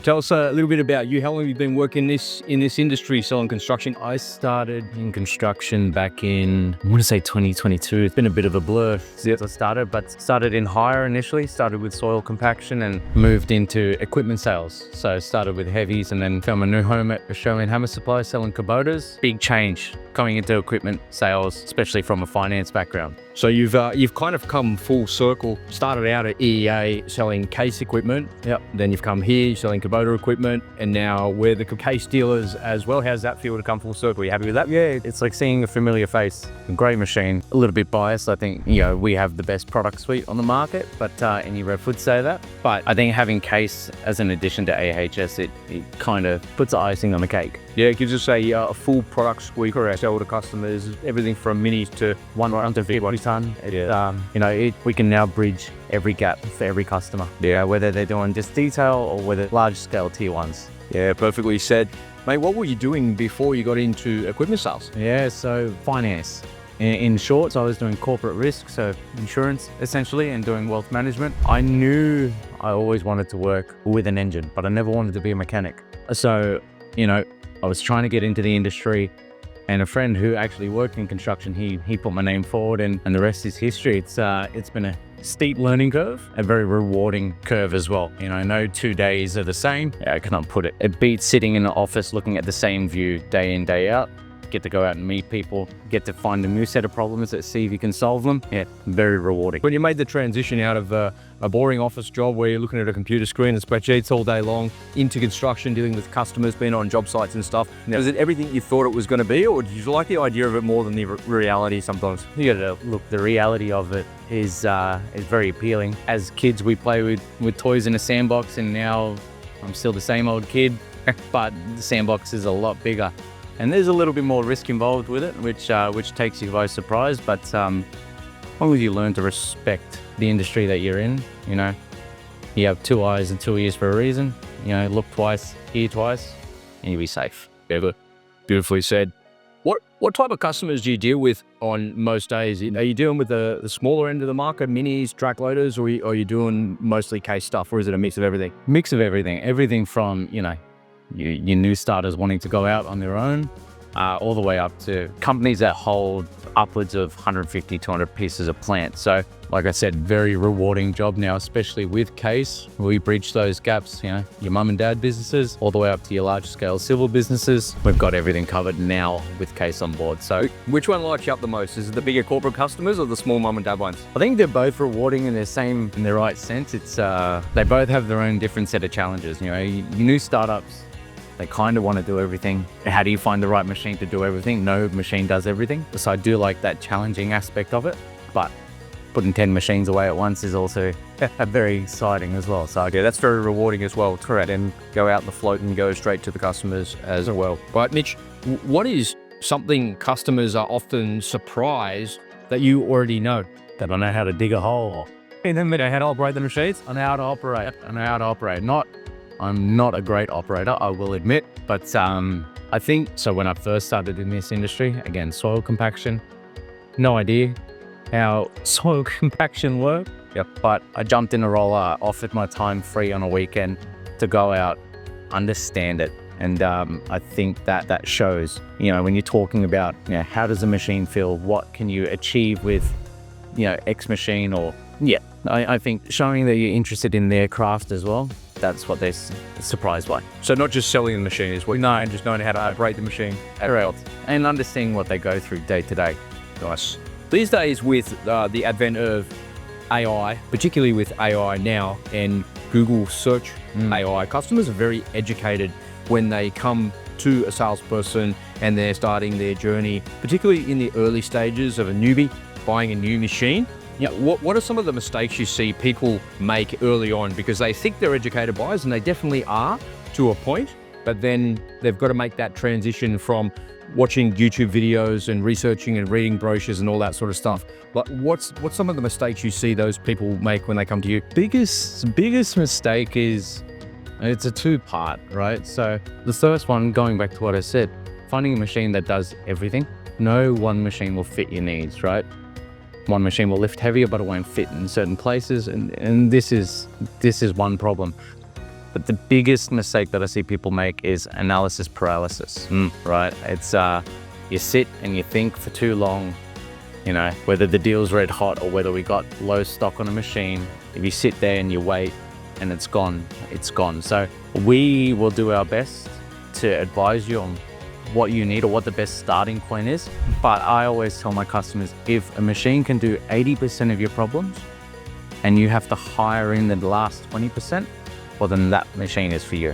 Tell us a little bit about you. How long have you been working in this industry, selling construction? I started in construction back in, I want to say 2022. It's been a bit of a blur since I started, but started in hire initially, started with soil compaction and moved into equipment sales. So started with heavies and then found my new home at Australian Hammer Supply selling Kubotas. Big change coming into equipment sales, especially from a finance background. So you've kind of come full circle. Started out at EEA selling case equipment. Yep. Then you've come here selling Kubota equipment, and now we're the case dealers as well. How's that feel to come full circle? Are you happy with that? Yeah, it's like seeing a familiar face. A great machine. A little bit biased. I think, we have the best product suite on the market, but any rep would say that. But I think having case as an addition to AHS, it kind of puts the icing on the cake. Yeah, it gives us a full product suite to sell to customers, everything from minis to 1 to 50 ton. We can now bridge every gap for every customer. Yeah, whether they're doing just detail or whether large scale tier ones. Yeah, perfectly said. Mate, what were you doing before you got into equipment sales? Yeah, so finance. In short, so I was doing corporate risk, so insurance essentially, and doing wealth management. I knew I always wanted to work with an engine, but I never wanted to be a mechanic. So, I was trying to get into the industry, and a friend who actually worked in construction, he put my name forward, and the rest is history. It's been a steep learning curve, a very rewarding curve as well. No 2 days are the same. I cannot put it. It beats sitting in an office looking at the same view day in, day out. Get to go out and meet people, get to find a new set of problems and see if you can solve them. Yeah, very rewarding. When you made the transition out of a boring office job where you're looking at a computer screen and spreadsheets all day long into construction, dealing with customers, being on job sites and stuff, was it everything you thought it was going to be, or did you like the idea of it more than the reality sometimes? You gotta look, the reality of it is very appealing. As kids, we play with toys in a sandbox, and now I'm still the same old kid, but the sandbox is a lot bigger. And there's a little bit more risk involved with it, which takes you by surprise. But as long as you learn to respect the industry that you're in, you have 2 eyes and 2 ears for a reason. Look twice, hear twice, and you'll be safe. Beautifully said. What type of customers do you deal with on most days? Are you dealing with the smaller end of the market, minis, track loaders, or are you doing mostly case stuff, or is it a mix of everything? Mix of everything. Everything from, your new starters wanting to go out on their own, all the way up to companies that hold upwards of 150, 200 pieces of plant. So, like I said, very rewarding job now, especially with CASE. We bridge those gaps, your mum and dad businesses, all the way up to your large scale civil businesses. We've got everything covered now with CASE on board. So, which one lights you up the most? Is it the bigger corporate customers or the small mum and dad ones? I think they're both rewarding in the right sense. It's they both have their own different set of challenges. Your new startups, they kind of want to do everything. How do you find the right machine to do everything? No machine does everything. So I do like that challenging aspect of it, but putting 10 machines away at once is also very exciting as well. So yeah, that's very rewarding as well. Correct. And go out the float and go straight to the customers as well. Right, Mitch, what is something customers are often surprised that you already know? That I know how to dig a hole. How to operate the machines? I know how to operate. I'm not a great operator, I will admit, but I think, so when I first started in this industry, again, soil compaction, no idea how soil compaction worked. Yep. But I jumped in a roller, offered my time free on a weekend to go out, understand it. And I think that shows, when you're talking about, how does a machine feel? What can you achieve with, X machine I think showing that you're interested in their craft as well, that's what they're surprised by. So not just selling the machine is what, and just knowing how to operate the machine. And understanding what they go through day to day. Nice. These days with the advent of AI, particularly with AI now and Google search AI, customers are very educated when they come to a salesperson and they're starting their journey, particularly in the early stages of a newbie buying a new machine. Yeah, what are some of the mistakes you see people make early on? Because they think they're educated buyers, and they definitely are to a point, but then they've got to make that transition from watching YouTube videos and researching and reading brochures and all that sort of stuff. But what's some of the mistakes you see those people make when they come to you? Biggest mistake is, it's a 2-part, right? So the first one, going back to what I said, finding a machine that does everything. No one machine will fit your needs, right? One machine will lift heavier, but it won't fit in certain places, and this is one problem. But the biggest mistake that I see people make is analysis paralysis, right? It's you sit and you think for too long, whether the deal's red hot or whether we got low stock on a machine. If you sit there and you wait and it's gone, it's gone. So we will do our best to advise you on what you need or what the best starting point is. But I always tell my customers, if a machine can do 80% of your problems and you have to hire in the last 20%, well, then that machine is for you.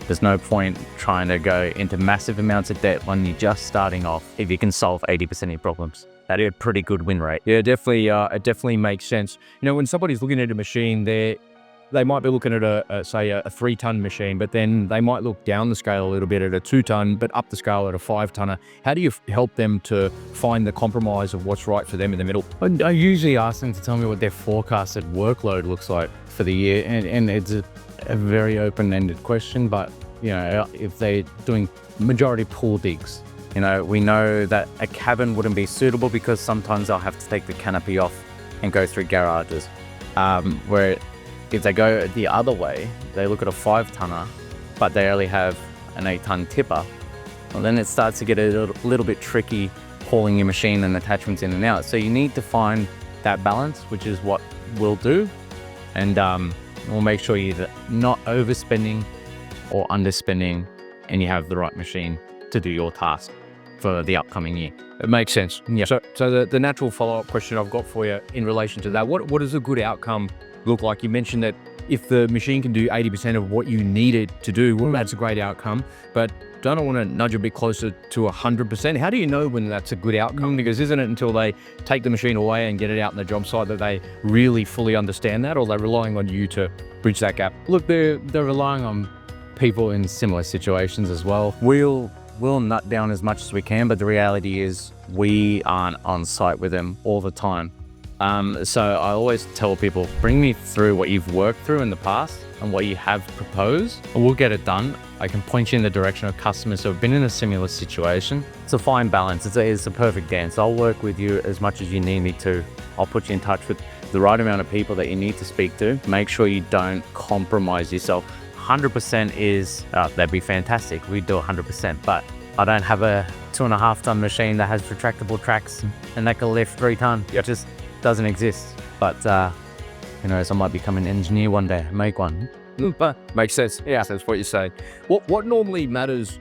There's no point trying to go into massive amounts of debt when you're just starting off if you can solve 80% of your problems. That is a pretty good win rate. Yeah, definitely. It definitely makes sense. When somebody's looking at a machine, they might be looking at say a 3-ton machine, but then they might look down the scale a little bit at a 2-ton, but up the scale at a 5-tonner. How do you help them to find the compromise of what's right for them in the middle? I usually ask them to tell me what their forecasted workload looks like for the year, and it's a very open-ended question. But if they're doing majority pool digs, we know that a cabin wouldn't be suitable because sometimes they'll have to take the canopy off and go through garages. Where if they go the other way, they look at a 5-tonner, but they only have an 8-ton tipper, well, then it starts to get a little bit tricky hauling your machine and attachments in and out. So you need to find that balance, which is what we'll do. And we'll make sure you're not overspending or underspending and you have the right machine to do your task for the upcoming year. It makes sense. Yeah. So the natural follow-up question I've got for you in relation to that, what does a good outcome look like? You mentioned that if the machine can do 80% of what you need it to do, well, that's a great outcome. But don't I want to nudge a bit closer to 100%? How do you know when that's a good outcome? Because isn't it until they take the machine away and get it out on the job site that they really fully understand that, or they're relying on you to bridge that gap? Look, they're relying on people in similar situations as well. We'll nut down as much as we can, but the reality is we aren't on site with them all the time. So I always tell people, bring me through what you've worked through in the past and what you have proposed, and we'll get it done. I can point you in the direction of customers who have been in a similar situation. It's a fine balance. It's a perfect dance. I'll work with you as much as you need me to. I'll put you in touch with the right amount of people that you need to speak to. Make sure you don't compromise yourself. 100% is, that'd be fantastic. We'd do 100%, but I don't have a 2.5-ton machine that has retractable tracks and that can lift 3 ton. It just doesn't exist. But, so I might become an engineer one day, make one. But makes sense. Yeah, that's what you're saying. What normally matters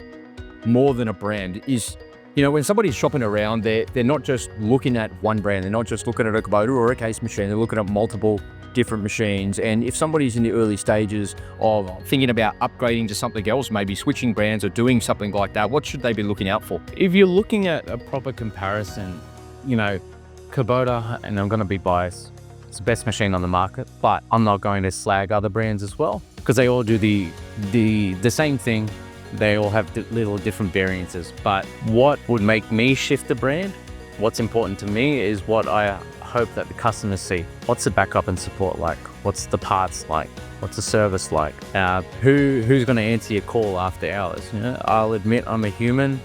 more than a brand is, when somebody's shopping around, they're not just looking at one brand. They're not just looking at a Kubota or a CASECE machine. They're looking at multiple different machines. And if somebody's in the early stages of thinking about upgrading to something else, maybe switching brands or doing something like that, what should they be looking out for? If you're looking at a proper comparison, Kubota, and I'm going to be biased, it's the best machine on the market, but I'm not going to slag other brands as well because they all do the same thing. They all have little different variances. But what would make me shift the brand, what's important to me, is what I hope that the customers see. What's the backup and support like? What's the parts like? What's the service like? Who's going to answer your call after hours? I'll admit I'm a human.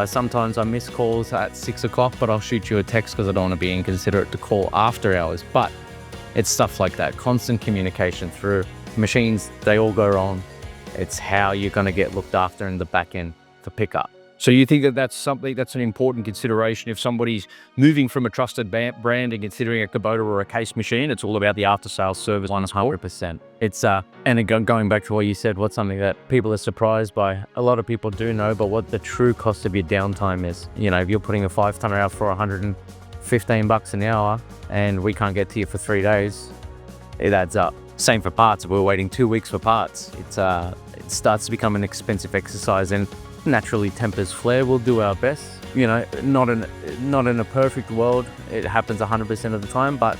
Sometimes I miss calls at 6 o'clock, but I'll shoot you a text because I don't want to be inconsiderate to call after hours. But it's stuff like that, constant communication through machines. They all go wrong. It's how you're going to get looked after in the back end for pickup. So you think that that's an important consideration if somebody's moving from a trusted brand and considering a Kubota or a CASECE machine? It's all about the after-sales service. 100%. It's and going back to what you said, what's something that people are surprised by? A lot of people do know, but what the true cost of your downtime is. If you're putting a 5-tonner out for $115 an hour and we can't get to you for 3 days, it adds up. Same for parts. If we're waiting 2 weeks for parts, it starts to become an expensive exercise, and naturally tempers flare. We'll do our best. Not in a perfect world, it happens 100% of the time, but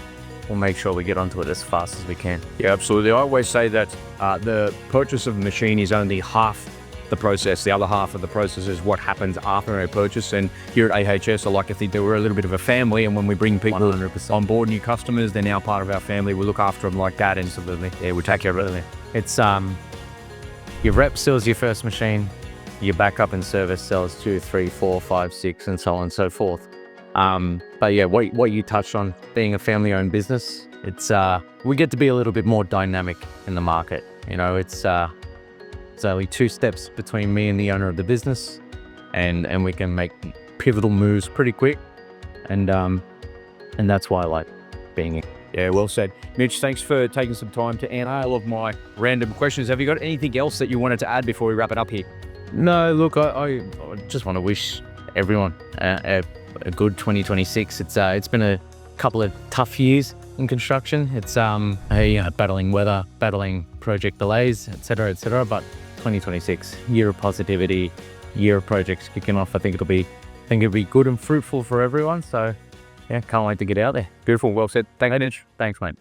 we'll make sure we get onto it as fast as we can. Yeah, absolutely. I always say that the purchase of a machine is only half the process. The other half of the process is what happens after a purchase. And here at AHS, I like to think that we're a little bit of a family, and when we bring people 100%. on board, new customers, they're now part of our family. We look after them like that. And Absolutely. Yeah, we take care of it. It's your rep sells your first machine, your backup and service sells 2, 3, 4, 5, 6, and so on and so forth. But yeah, what you touched on, being a family-owned business, it's we get to be a little bit more dynamic in the market. You know, it's only 2 steps between me and the owner of the business, and we can make pivotal moves pretty quick. And that's why I like being here. Yeah, well said. Mitch, thanks for taking some time to answer all of my random questions. Have you got anything else that you wanted to add before we wrap it up here? No, look, I just want to wish everyone a good 2026. It's been a couple of tough years in construction. It's battling weather, battling project delays, etc. But 2026, year of positivity, year of projects kicking off. I think it'll be good and fruitful for everyone. So yeah, can't wait to get out there. Beautiful. Well said. Thanks, Mitch. Thanks, mate.